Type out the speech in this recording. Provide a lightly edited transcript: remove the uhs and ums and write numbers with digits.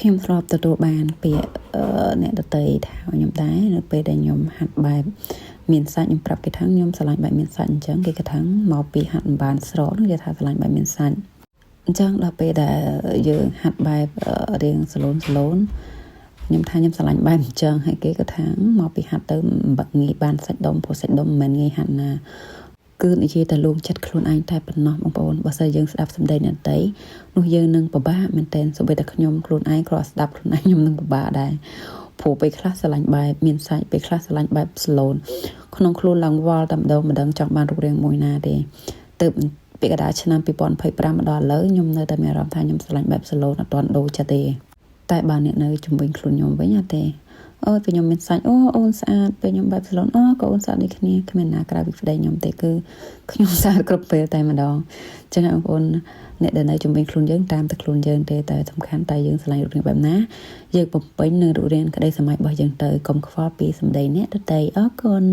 ខ្ញុំធ្លាប់ទទួលបានពាក្យអ្នកដតីថាខ្ញុំដែរនៅពេលដែលខ្ញុំហាត់បែបមានសាច់ខ្ញុំប្រាប់គេថាខ្ញុំឆ្លាញ់បែបមានសាច់អញ្ចឹងគេក៏ថាមកពីហាត់បានស្រកគេថាឆ្លាញ់បែបមានសាច់អញ្ចឹងដល់ពេលដែលយើងហាត់បែបរៀងសឡូនខ្ញុំថាខ្ញុំឆ្លាញ់បែបអញ្ចឹងហើយគេក៏ថាមកពីហាត់ទៅងាយបានសាច់ដុំព្រោះសាច់ដុំមិនមែនងាយហាត់ណាគឺនិយាយតែលួងចិត្តខ្លួនឯងតែប៉ុណ្ណោះបងប្អូនបើសិនយើងស្ដាប់សម្ដីអ្នកតីនោះយើងនឹងពិបាកមែនទែនសូម្បីតែខ្ញុំខ្លួនឯងគ្រាន់ស្ដាប់ខ្លួនឯងខ្ញុំនឹងពិបាកដែរព្រោះពេលខ្លះស្រឡាញ់បែបមានសាច់ពេលខ្លះស្រឡាញ់បែបស្លូនក្នុងខ្លួនឡើងវល់តែម្ដងមិនដឹងចង់បានរូបរាងមួយណាទេទៅពីកណ្ដាលឆ្នាំ2025មកដល់ឥឡូវខ្ញុំនៅតែមានអារម្មណ៍ថាខ្ញុំស្រឡាញ់បែបស្លូនអត់ទាន់ដូរចិត្តទេតែបើអ្នកនៅជំនាញខ្លួនខ្ញុំវិញអត់ទេអូពេលខ្ញុំមានសាច់អូនស្អាតពេលខ្ញុំបែបស្លូនក៏អូនស្អាតដូចគ្នាគ្មានណាក្រៅពីប្តីខ្ញុំទេគឺខ្ញុំស្អាតគ្រប់ពេលតែម្ដងចឹងបងប្អូនអ្នកដែលនៅជំនាញខ្លួនយើងតាមតែខ្លួនយើងទេតែសំខាន់តែយើងឆ្លាញ់រូបរាងបែបណាយើងបំពេញនៅរូបរាងក្តីសម័យរបស់យើងទៅកុំខ្វល់ពីសម្ដីអ្នកដទៃអរគុណ